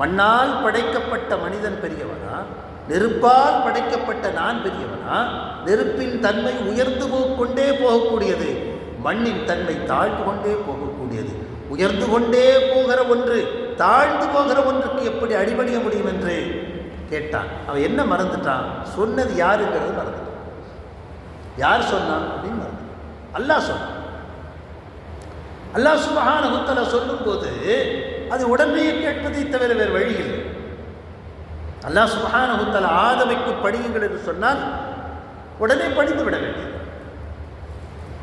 மண்ணால் படைக்கப்பட்ட மனிதன் பெரியவனா, நெருப்பால் படைக்கப்பட்ட நான் பெரியவனா? நெருப்பின் தன்மை உயர்ந்து கொண்டே போகக்கூடியது, மண்ணின் தன்மை தாழ்ந்து கொண்டே போகக்கூடியது. உயர்ந்து கொண்டே போகிற ஒன்று தாழ்ந்து போகிற ஒன்றுக்கு எப்படி அடிபணிய முடியும் என்று கேட்டான். அவன் என்ன மறந்துட்டான்? சொன்னது யாருங்கிறது மறந்துட்டான். யார் சொன்னான் அப்படின்னு மறந்துட்டான். அல்லாஹ் சொன்னான். அல்லாஹ் சுப்ஹானஹு வ தஆலா சொல்லும்போது அது உடனே கேட்பதை தவிர வேறு வழி இல்லை. அல்லாஹ் சுப்ஹானஹு வ தஆலா ஆதமைக்கு படியுங்கள் என்று சொன்னால் உடனே படித்து விட வேண்டியது.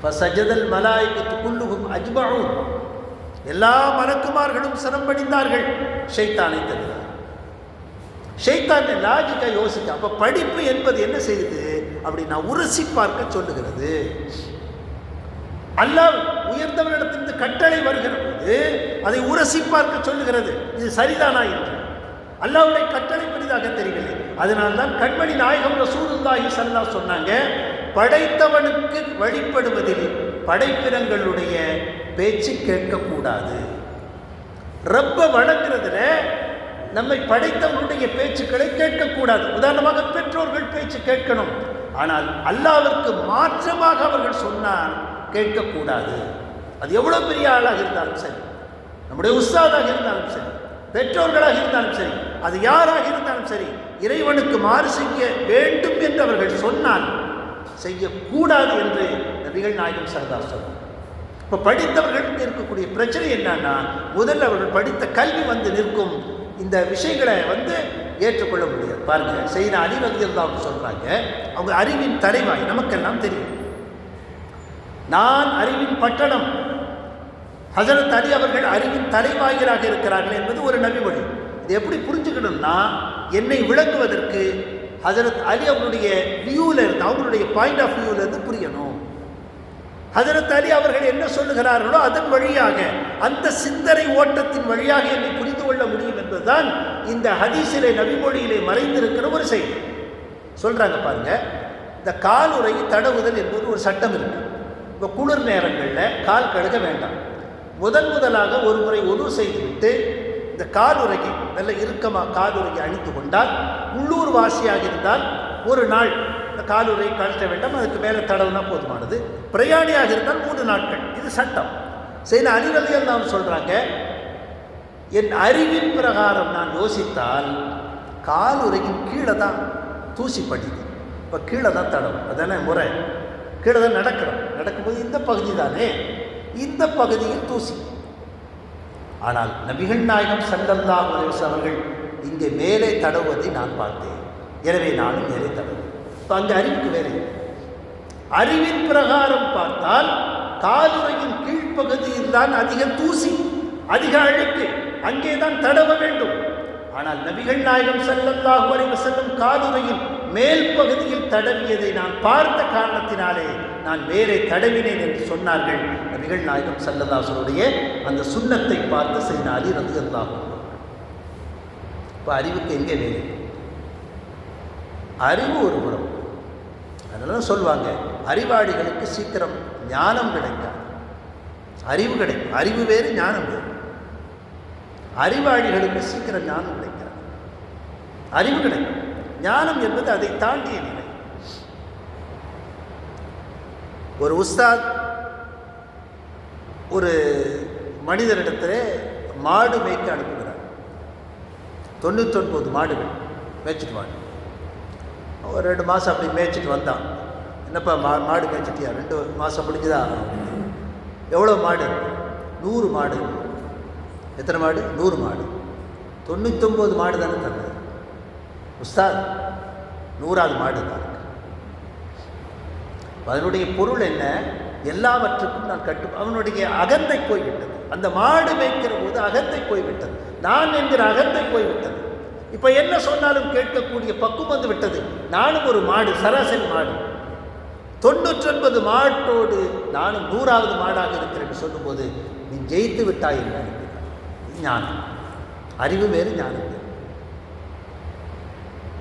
ஃபஸஜதல் மலாயிகத்து குல்லுஹும் அஜ்மஊன், எல்லா மலக்குமார்களும் சரம் படிந்தார்கள், ஷைத்தானை தவிர. ஷைத்தான் லாஜிக்கா யோசிக்க. அப்போ படிப்பு என்பது என்ன செய்யுது அப்படின்னா உரசி பார்க்க சொல்லுகிறது. அல்லாஹ் உயர்ந்தவரிடத்திலிருந்து கட்டளை வருகிற போது அதை உரசி பார்க்க சொல்லுகிறது, இது சரிதானா என்று. அல்லாஹ்வுடைய கட்டளை பெரிதாக தெரியவில்லை. அதனால்தான் கண்மணி நாயகம் ரசூலுல்லாஹி ஸல்லல்லாஹு அலைஹி சொன்னாங்க, படைத்தவனுக்கு வழிபடுவதில் படைப்பினங்களுடைய பேச்சு கேட்கக்கூடாது. ரப்ப வணங்குறதுல நம்மை படைத்தவனுடைய பேச்சுக்களை கேட்கக்கூடாது. உதாரணமாக பெற்றோர்கள் பேச்சு கேட்கணும், ஆனால் அல்லாஹ்விற்கு மாற்றமாக அவர்கள் சொன்னால் கேட்கக்கூடாது. அது எவ்வளோ பெரிய ஆளாக இருந்தாலும் சரி, நம்முடைய உஸ்தாதாக இருந்தாலும் சரி, பெற்றோர்களாக இருந்தாலும் சரி, அது யாராக இருந்தாலும் சரி, இறைவனுக்கு மாறு செய்ய வேண்டும் என்று அவர்கள் சொன்னால் செய்யக்கூடாது என்று நபிகள் நாயகம் ஸல்லல்லாஹு அலைஹி வஸல்லம். இப்போ படித்தவர்களுக்கு இருக்கக்கூடிய பிரச்சனை என்னன்னா, முதல்ல அவர்கள் படித்த கல்வி வந்து நிற்கும், இந்த விஷயங்களை ஏற்றுக்கொள்ள முடியாது. பாருங்க, சையதுனா அலி ரலியல்லாஹு அன்ஹு சொல்றாங்க, அவங்க அறிவின் தலைவாய், நமக்கெல்லாம் தெரியும். நான் அறிவின் பட்டணம், ஹஜரத் அலி அவர்கள் அறிவின் தலைவாயிலாக இருக்கிறார்கள் என்பது ஒரு நபிமொழி. இது எப்படி புரிஞ்சுக்கணும்னா, என்னை விளங்குவதற்கு ஹஜரத் அலி அவருடைய வியூவில் இருந்து, அவங்களுடைய பாயிண்ட் ஆஃப் வியூவில் இருந்து புரியணும். ஹஜரத் அலி அவர்கள் என்ன சொல்லுகிறார்களோ அதன் வழியாக, அந்த சிந்தனை ஓட்டத்தின் வழியாக என்னை புரிந்து கொள்ள முடியும் என்பதுதான் இந்த ஹதீஸிலே நபிமொழியிலே மறைந்திருக்கிற ஒரு செய்தி. சொல்றாங்க பாருங்க, இந்த காலுறை தடவுதல் என்பது ஒரு சட்டம் இருக்கு. இப்போ குளிர் நேரங்களில் கால் கழுக வேண்டாம். முதலாக ஒரு முறை ஒது செய்துவிட்டு இந்த காலுறையை நல்ல இறுக்கமாக காலுறையை அணிந்து கொண்டால், உள்ளூர் வாசியாக இருந்தால் ஒரு நாள் இந்த காலுறை கழட்ட வேண்டாம், அதுக்கு மேலே தடவுனா போதுமானது. பிரயாணியாக இருந்தால் 3 நாட்கள். இது சட்டம். சையதுனா அலி ரலியல்லாஹு அன்ஹு சொல்கிறாங்க, என் அறிவின் பிரகாரம் நான் யோசித்தால் காலுறையின் கீழே தான் தூசி படிக்குது. இப்போ கீழே தான் தடவும், அதானே முறை. கீழே தான் நடக்கும்போது இந்த பகுதி தானே, இந்த பகுதியில் தூசி. ஆனால் நபிகள் நாயகம் ஸல்லல்லாஹு அலைஹி வஸல்லம் அவர்கள் இங்கே மேலே தடவுவதை நான் பார்த்தேன், எனவே நானும் மேலே தடவுவேன். இப்போ அங்கே அறிவுக்கு வேலை. அறிவின் பிரகாரம் பார்த்தால் காலுறையின் கீழ்ப்பகுதியில் தான் அதிக தூசி, அதிக அழுக்கு, அங்கே தான் தடவ வேண்டும். ஆனால் நபிகள் நாயகம் ஸல்லல்லாஹு அலைஹி வஸல்லம் காலுறையின் மேல் பகுதியில் தடவியதை நான் பார்த்த காரணத்தினாலே நான் மேலே தடவினேன் என்று சொன்னார்கள். நபிகள் நாயகம் ஸல்லல்லாஹு அலைஹி வஸல்லம் அந்த சுன்னத்தை பார்த்து சையதுனா அலி ரலியல்லாஹு அன்ஹு. இப்போ அறிவுக்கு எங்கே வேலை? அறிவு ஒரு புறம். அதனால சொல்லுவாங்க, அறிவாளிகளுக்கு சீக்கிரம் ஞானம் கிடைக்காது, அறிவு கிடைக்கும். அறிவு வேறு, ஞானம் வேறு. அறிவாளிகளுக்கு சீக்கிரம் ஞானம் கிடைக்காது, அறிவு கிடைக்கும். ஞானம் என்பது அதை தாண்டிய நிலை. ஒரு உஸ்தாத் ஒரு மனிதரிடத்தில் மாடு மேய்க்க அனுப்புகிறார். 99 மாடுகள் மேய்ச்சிட்டு வாங்க. ஒரு 2 மாதம் அப்படி மேய்ச்சிட்டு வந்தான். என்னப்பா மாடு மேய்ச்சிட்டியா? 2 மாதம் முடிஞ்சுதா? எவ்வளோ மாடு? 100 மாடு. எத்தனை மாடு? 100 மாடு. 99 மாடு தானே தந்தது உஸ்தாத், 100வது மாடு தான். அதனுடைய பொருள் என்ன? எல்லாவற்றுக்கும் நான் அவனுடைய அகந்தை போய்விட்டது. அந்த மாடு மேய்க்கிற போது அகந்தை போய்விட்டது, நான் என்கிற அகந்தை போய்விட்டது. இப்போ என்ன சொன்னாலும் கேட்கக்கூடிய பக்குவம் வந்து விட்டது. நானும் ஒரு மாடு, சராசரி மாடு. 99 மாட்டோடு நானும் 100வது மாடாக இருக்கிறேன்னு சொல்லும்போது நீ ஜெயித்து விட்டாய் என்ன? ஞானம். அறிவு வேறு, ஞானம் வேறு.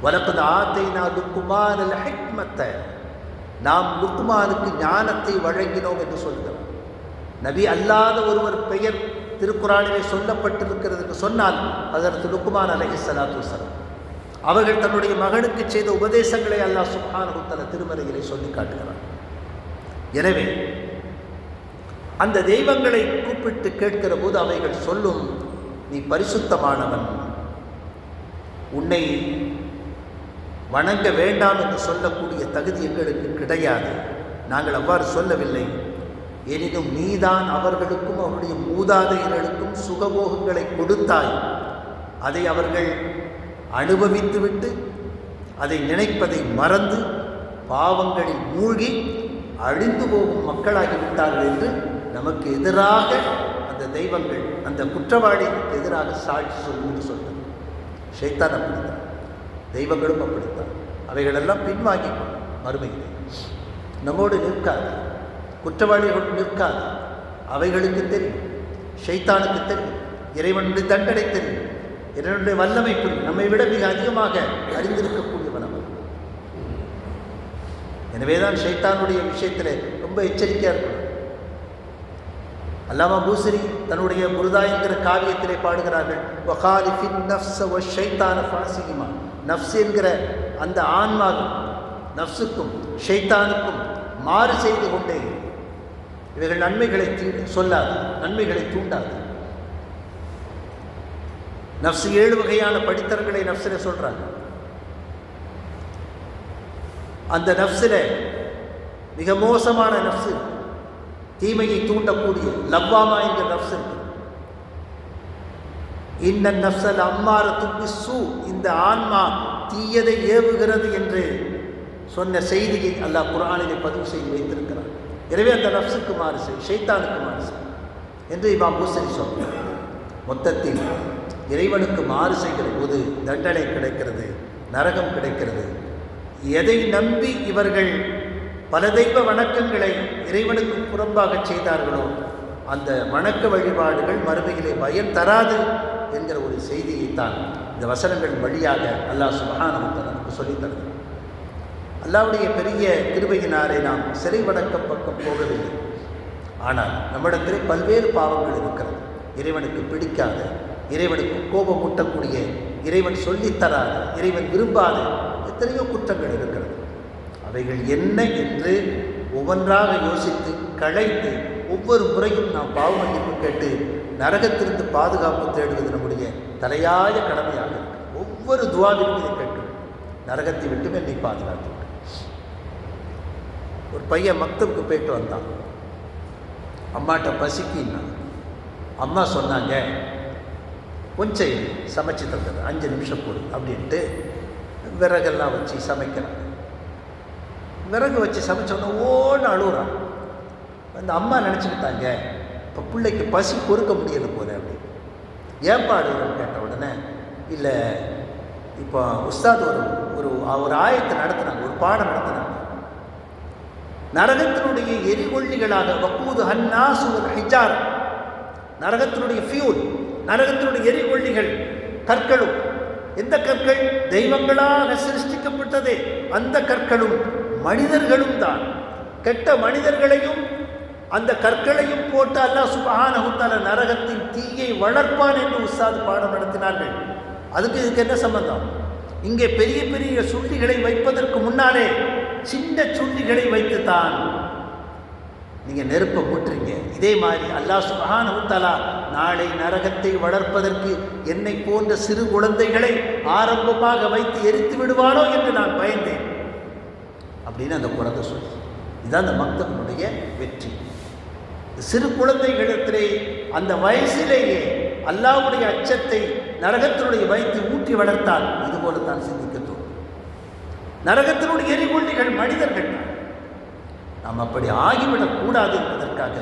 வலக்கத் ஆத்தைனா லுக்மானல் ஹிக்மத்த, நாம் லுக்மானுக்கு ஞானத்தை வழங்கினோம் என்று சொல்கிறோம். நபி அல்லாத ஒருவர் பெயர் திருக்குறானிலே சொல்லப்பட்டிருக்கிறது என்று சொன்னால் ஹஜ்ரத் லுக்மான் அலைஹிஸ்ஸலாத்து வஸ்ஸலாம் அவர்கள் தன்னுடைய மகனுக்கு செய்த உபதேசங்களை அல்லாஹ் சுப்ஹானஹு வ தஆலா திருமறையிலே சொல்லி காட்டுகிறார். எனவே அந்த தெய்வங்களை கூப்பிட்டு கேட்கிற போது அவைகள் சொல்லும், நீ பரிசுத்தமானவன், உன்னை வணங்க வேண்டாம் என்று சொல்லக்கூடிய தகுதி எங்களுக்கு கிடையாது, நாங்கள் அவ்வாறு சொல்லவில்லை. எனினும் நீதான் அவர்களுக்கும் அவருடைய மூதாதையர்களுக்கும் சுகபோகங்களை கொடுத்தாய். அதை அவர்கள் அனுபவித்துவிட்டு அதை நினைப்பதை மறந்து பாவங்களில் மூழ்கி அழிந்து போகும் மக்களாகிவிட்டார்கள் என்று நமக்கு எதிராக அந்த தெய்வங்கள், அந்த குற்றவாளிகளுக்கு எதிராக சாட்சி சொல்லுன்னு சொல்றது. ஷைத்தான் அப்படித்தான், தெய்வங்களும் அப்படித்தான். அவைகளெல்லாம் பின்வாங்கி மறுமையிலே நம்மோடு நிற்காது, குற்றவாளிகளோடு நிற்காது. அவைகளுக்கு தெரியும், ஷைத்தானுக்கு தெரியும், இறைவனுடைய தண்டனை தெரியும், இறைவனுடைய வல்லமை புரியும். நம்மை விட மிக அதிகமாக அறிந்திருக்கக்கூடியவன் அவன். எனவேதான் ஷைத்தானுடைய விஷயத்தில் ரொம்ப எச்சரிக்கையாக இருக்கணும். அல்லாமா பூசரி தன்னுடைய முருதா என்கிற காவியத்திலே பாடுகிறார்கள், வகாலிஃபின் நஃப்ஸ வ ஷைத்தான ஃபாசிகிமா. நஃப்ஸ் என்கிற அந்த ஆன்மாவும் நஃப்ஸுக்கும் ஷைத்தானுக்கும் மாறு செய்து கொண்டே இவைகள் நன்மைகளை சொல்லாது, நன்மைகளை தூண்டாது. நஃப்ஸ் 7 வகையான படித்தரங்களை நஃப்ஸில் சொல்றாங்க. அந்த நஃப்ஸில் மிக மோசமான நஃப்ஸ், தீமையை தூண்டக்கூடிய லவ்வாமா என்கிற நஃப்ஸ் இருக்கு. இன்ன நஃப்ஸல் அம்மாரத்து பிஸ்ஸூ, இந்த ஆன்மா தீயதை ஏவுகிறது என்று சொன்ன செய்தியை அல்லாஹ் குர்ஆனிலே பதிவு செய்து வைத்திருக்கிறார். எனவே அந்த நஃப்ஸுக்கு மாறு செய், ஷைத்தானுக்கு மாறு செய் என்று இமாம் பூசரி சொல்றார். மொத்தத்தில் இறைவனுக்கு மாறு செய்கிற போது தண்டனை கிடைக்கிறது, நரகம் கிடைக்கிறது. எதை நம்பி இவர்கள் பல தெய்வ வணக்கங்களை இறைவனுக்கு புறம்பாக செய்தார்களோ அந்த வணக்க வழிபாடுகள் மறுமையிலே பயன் தராது என்கிற ஒரு செய்தியைத்தான் இந்த வசனங்கள் வழியாக அல்லாஹ் சுப்ஹானஹு வ தஆலா நமக்கு சொல்லித் தருகிறார். அல்லாஹ்வுடைய பெரிய கிருபையினாலே நாம் சிலை வணக்கம் பக்கம் போகவில்லை. ஆனால் நம்மிடத்திலே பல்வேறு பாவங்கள் இருக்கிறது. இறைவனுக்கு பிடிக்காத, இறைவனுக்கு கோபம் ஊட்டக்கூடிய, இறைவன் சொல்லித்தராத, இறைவன் விரும்பாத எத்தனையோ குற்றங்கள் இருக்கிறது. அவைகள் என்ன என்று ஒவ்வொன்றாக யோசித்து களைத்து ஒவ்வொரு முறையும் நாம் பாவ மன்னிப்பு கேட்டு நரகத்திலிருந்து பாதுகாப்பு தேடுவது நம்முடைய தலையாய கடமையாக இருக்கு. ஒவ்வொரு துவாவிலும் இதை கேட்கும், நரகத்தை விட்டு என்னை பாதுகாத்து. ஒரு பையன் மக்தபுக்கு போயிட்டு வந்தான். அம்மாட்ட பசிக்கின்னா அம்மா சொன்னாங்க, கொஞ்சம் சமைச்சு தந்தது, 5 நிமிஷம் போடு அப்படின்ட்டு விறகெல்லாம் வச்சு சமைக்கிறான். விறகு வச்சு சமைச்சோன்னா ஓன்னு அழுகுறான். அந்த அம்மா நினச்சிக்கிட்டாங்க, இப்போ பிள்ளைக்கு பசி பொறுக்க முடியல போல அப்படின்னு. ஏன்பா அழுகுறன்னு கேட்ட உடனே, இல்லை இப்போ உஸ்தாத் ஒரு ஆயத்தை நடத்துனாங்க, ஒரு பாடம் நடத்துனாங்க. நரகத்தினுடைய எரிகொள்ளிகளாக வக்கூது ஹன்னாசு வல் ஹிஜார், நரகத்தினுடைய ஃபியூல், நரகத்தினுடைய எரிகொள்ளிகள் கற்களும். எந்த கற்கள்? தெய்வங்களாக சிருஷ்டிக்கப்பட்டதே அந்த கற்களும் மனிதர்களும் தான். கெட்ட மனிதர்களையும் அந்த கற்களையும் போட்டு அல்லாஹ் சுப்ஹானஹு வ தஆலா நரகத்தின் தீயை வளர்ப்பான் என்று உஸ்தாத் பாடம் நடத்தினார்கள். இதுக்கு என்ன சம்பந்தம்? இங்கே பெரிய பெரிய சுள்ளிகளை வைப்பதற்கு முன்னாலே சின்ன சுள்ளிகளை வைத்துத்தான் நீங்கள் நெருப்பை மூட்டுறீங்க. இதே மாதிரி அல்லாஹ் சுப்ஹானஹு வ தஆலா நாளை நரகத்தை வளர்ப்பதற்கு என்னை போன்ற சிறு குழந்தைகளை ஆரம்பமாக வைத்து எரித்து விடுவானோ என்று நான் பயந்தேன் அப்படின்னு அந்த குழந்தை சொல்லி. இதுதான் அந்த மக்தபினுடைய வெற்றி. சிறு குழந்தைகளிடத்திலே அந்த வயசிலேயே அல்லாஹ்வுடைய அச்சத்தை நரகத்தினுடைய வைத்து ஊற்றி வளர்த்தால் இதுபோல தான் சிந்திக்க தோணும். நரகத்தினுடைய எரிகொள்ளிகள் மனிதர்கள். நாம் அப்படி ஆகிவிடக்கூடாது என்பதற்காக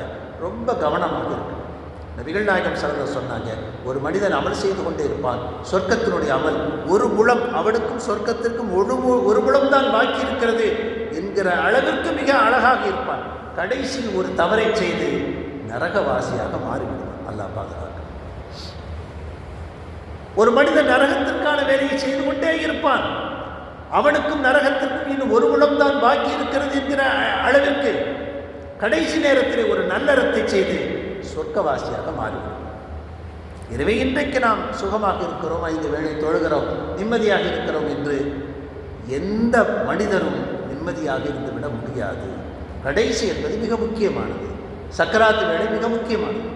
ரொம்ப கவனமாக இருக்கு. நபிகள் நாயகம் ஸல்லல்லாஹு அலைஹி சொன்னாங்க, ஒரு மனிதன் அமல் செய்து கொண்டே இருப்பான், சொர்க்கத்தினுடைய அமல் ஒரு முழம், அவனுக்கும் சொர்க்கத்திற்கும் ஒரு முழம் தான் பாக்கி இருக்கிறது என்கிற அளவிற்கு மிக அழகாக இருப்பான். கடைசியில் ஒரு தவறை செய்து நரகவாசியாக மாறிவிடுவான். அல்லாஹ் பாதுகாக்க. ஒரு மனிதன் நரகத்திற்கான வேலையை செய்து கொண்டே இருப்பான், அவனுக்கும் நரகத்திற்கும் இன்னும் ஒரு முழம் தான் பாக்கி இருக்கிறது என்கிற அளவிற்கு கடைசி நேரத்தில் ஒரு நல்லறத்தை செய்து சொர்க்கவாசியாக மாறிவிடும். எனவே இன்றைக்கு நாம் சுகமாக இருக்கிறோம், 5 வேளை தொழுகிறோம், நிம்மதியாக இருக்கிறோம் என்று எந்த மனிதரும் நிம்மதியாக இருந்துவிட முடியாது. கடைசி என்பது மிக முக்கியமானது. சக்கராத்து வேளை மிக முக்கியமானது.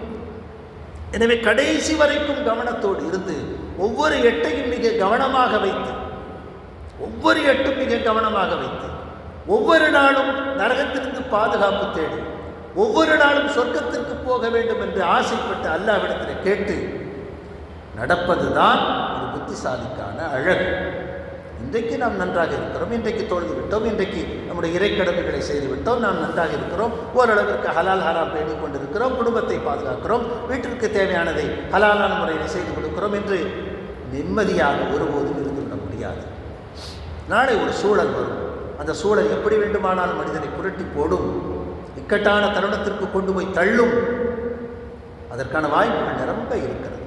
எனவே கடைசி வரைக்கும் கவனத்தோடு இருந்து ஒவ்வொரு எட்டையும் மிக கவனமாக வைத்து, ஒவ்வொரு எட்டும் மிக கவனமாக வைத்து, ஒவ்வொரு நாளும் நரகத்திலிருந்து பாதுகாப்பு தேடி, ஒவ்வொரு நாளும் சொர்க்கத்திற்கு போக வேண்டும் என்று ஆசைப்பட்டு அல்லாஹ்விடத்தில் கேட்டு நடப்பதுதான் ஒரு புத்திசாலிக்கான அழகு. இன்றைக்கு நாம் நன்றாக இருக்கிறோம், இன்றைக்கு தொழுது விட்டோம், இன்றைக்கு நம்முடைய இறைக்கடமைகளை செய்து விட்டோம், நாம் நன்றாக இருக்கிறோம், ஓரளவிற்கு ஹலால் ஹராம் பேணிக் கொண்டிருக்கிறோம், குடும்பத்தை பாதுகாக்கிறோம், வீட்டிற்கு தேவையானதை ஹலாலான முறையில் செய்து கொடுக்கிறோம் என்று நிம்மதியாக ஒருபோதும் இருந்துவிட முடியாது. நாளை ஒரு சூழல் வரும், அந்த சூழல் எப்படி வேண்டுமானால் மனிதனை புரட்டி போடும், இக்கட்டான தருணத்திற்கு கொண்டு போய் தள்ளும். அதற்கான வாய்ப்புகள் நிரம்ப இருக்கிறது.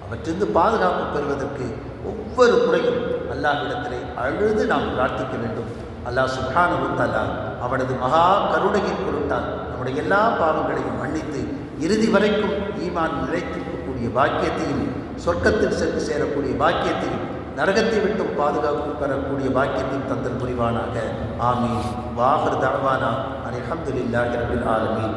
அவற்றிலிருந்து பாதுகாப்பு பெறுவதற்கு ஒவ்வொரு முறையும் அல்லாஹ்விடத்திலே அழுது நாம் பிரார்த்திக்க வேண்டும். அல்லாஹ் சுப்ஹானஹு வ தஆலா அவனது மகா கருணையின் பொருட்டால் நம்முடைய எல்லா பாவங்களையும் மன்னித்து இறுதி வரைக்கும் ஈமான் நிலைத்திருக்கக்கூடிய பாக்கியத்தையும், சொர்க்கத்தில் சென்று சேரக்கூடிய பாக்கியத்தையும், நரகத்தை விட்டும் பாதுகாப்பு பெறக்கூடிய பாக்கியத்தையும் தந்தல் புரிவானாக. ஆமீன். வாஹிர் தஅவானா அல்ஹம்துலில்லாஹி ரப்பில் ஆலமீன்.